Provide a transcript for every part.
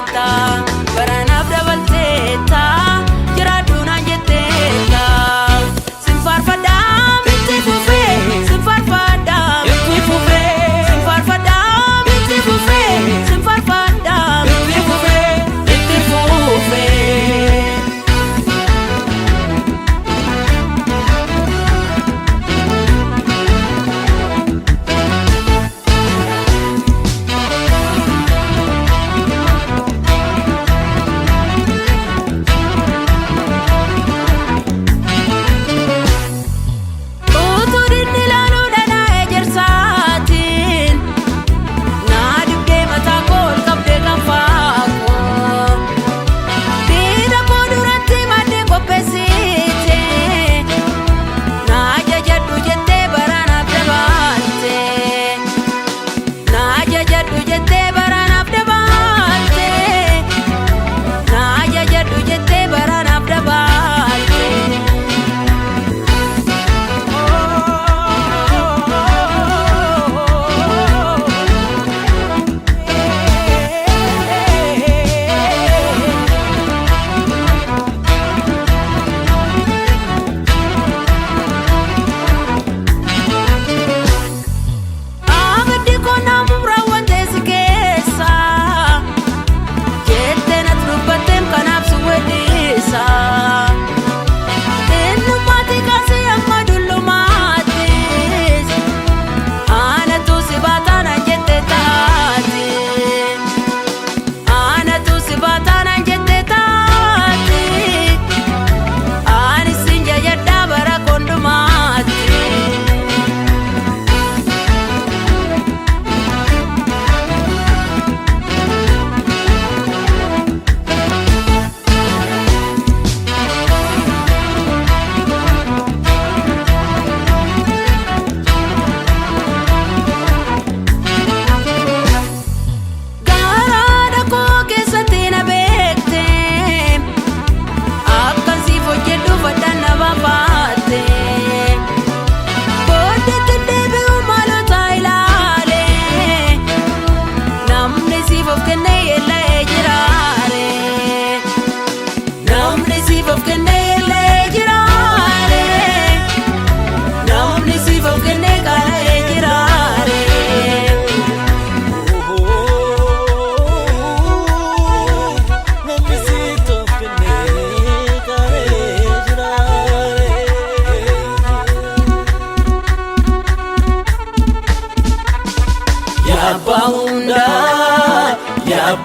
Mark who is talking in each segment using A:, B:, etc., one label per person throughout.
A: jetteta baranaaf dabalteetta jiraadhu naan jetteetta sinfaarfadha itti fufee sinfaarfadha itti fufee sinfaarfadha itti fufee sinfaarfadha itti fufee itti fufee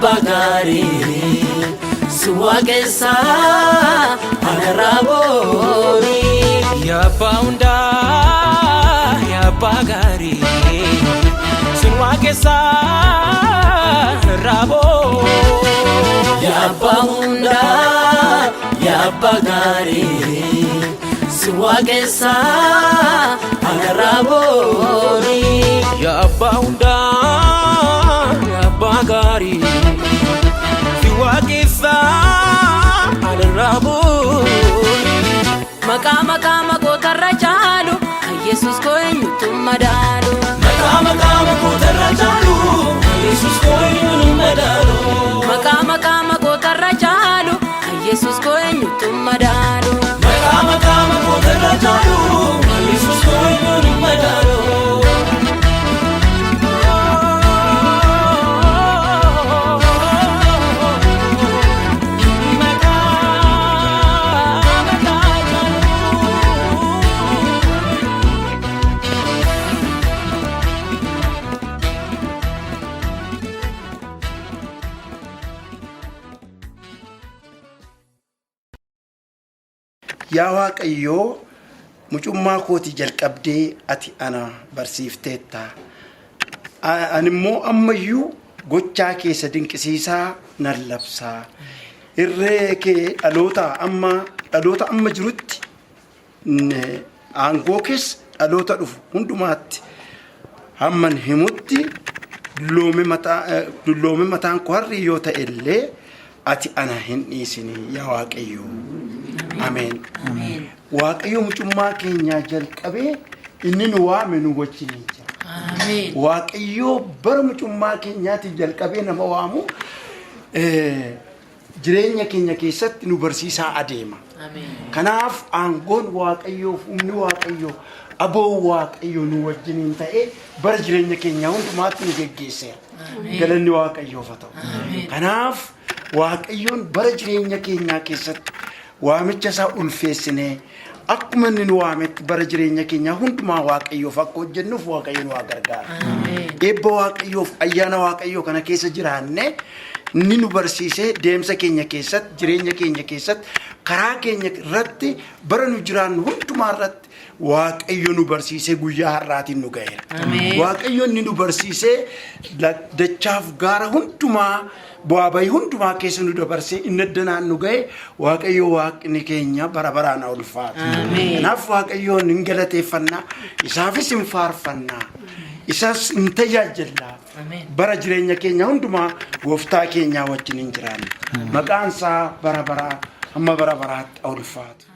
A: Bagari suwagesa anarabori
B: ya paunda ya bagari suwagesa rabo
A: ya paunda ya bagari suwagesa anarabori
B: ya paunda ya bagari Wagisa adarabo
A: Makama kotarra chalu Jesus ko enyutum madalu
B: Makama kotarra chalu Jesus ko enyutum madalu
A: Makama kotarra chalu Jesus ko enyutum madalu
B: Makama kotarra chalu Jesus ko enyutum madalu
C: yaa waaqayyoo mucummaa kooti jalqabdee ati ana barsiifteetta animmoo ammayyuu gochaa keessa dinqisiisaa nan labsaa irree kee dhaloota amma jirutti aangoo keessa dhaloota dhufu hundumaatti hamman himutti dulloome mataan koo harri yoo ta'e illee ati ana hin dhiisini yaa waaqayyoo. Amen.
A: Amen.
C: Waaqayyo mucummaa keenya jalqabee inni nu waame nu wajjin jira.
A: Amen.
C: Waaqayyo bara mucummaa keenyaati jalqabee nama waamu jireenya keenya keessatti nu barsiisaa adeema. Kanaaf aangoon Waaqayyoo humni Waaqayyoo aboo Waaqayyoo nu wajjiniin ta'ee bara jireenya keenya hundumaatti nu geggeesseera. Galanni Waaqayyoof haa ta'u. Kanaaf Waaqayyoon bara jireenya keenyaa keessatti waamicha isaa ulfeessinee akkuma inni nu waametti bara jireenya keenyaa hundumaa Waaqayyoof akka hojjennuuf Waaqayyo nu haa gargaara. Eebba Waaqayyoof ayyaana Waaqayyoo kana keessa jiraannee ni nu barsiisee deemsa keenya keessatti jireenya keenya keessatti karaa keenya irratti bara nu jiraannu hundumaa irratti Waaqayyo nu barsiisee guyyaa har'aatiin nu ga'eera. Waaqayyo ni nu barsiisee dachaaf gaara hundumaa bu'aa bayii hundumaa keessa nu dabarsee inni addanaan nu ga'e Waaqayyo Waaqni keenya bara baraan ulfaatu. Kanaaf Waaqayyoon hin galateeffannaa isaafis hin faarfannaa isas hin tajaajillaa bara jireenya keenya hundumaa gooftaa keenyaa wajjin hin jiraanne maqaan isaa bara baraa amma bara baraatti ulfaatu.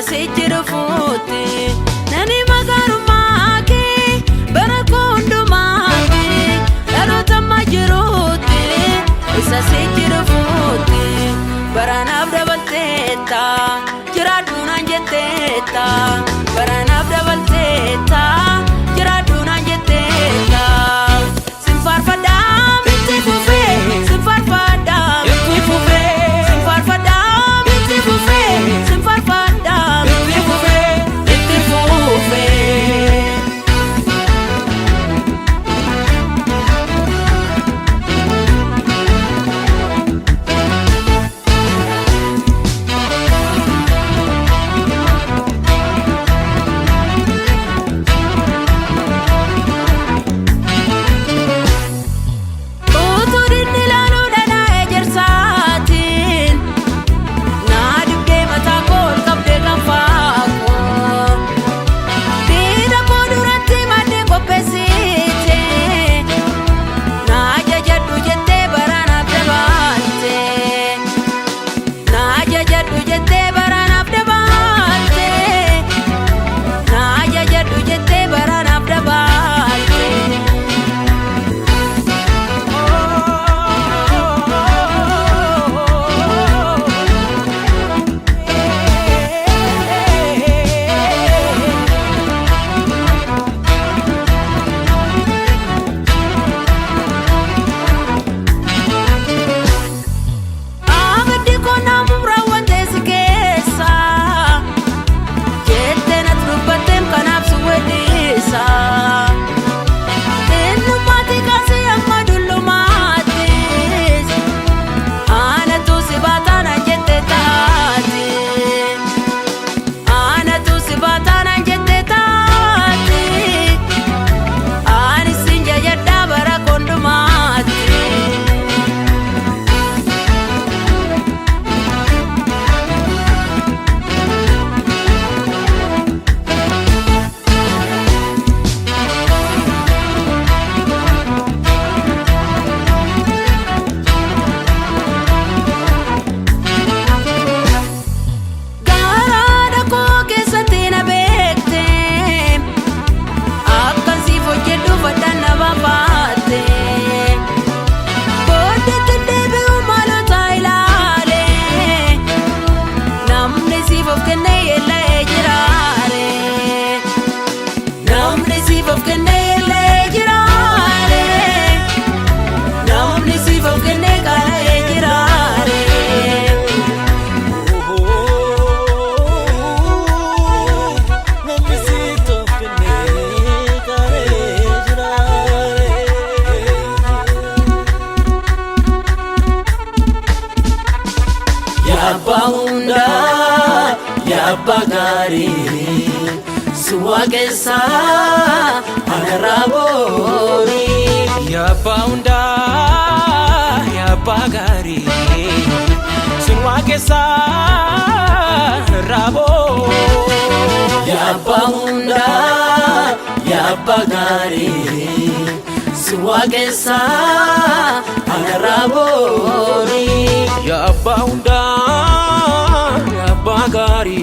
A: Sejiro fote nani magaru make barakondo make darota majirote isa sejiro fote baranabda balteta jiraduna jeteta baranabda balteta jiraduna jeteta simfarfada bitifufe simfarfada bitifufe simfarfada bitifufe simfarfada
B: Bagari suwagesa anarabori
D: ya paunda ya bagari
B: waaqessa rabo
A: Yabba hunda yabba gari Siwaqessa anarabori
B: yabba hunda yabba gari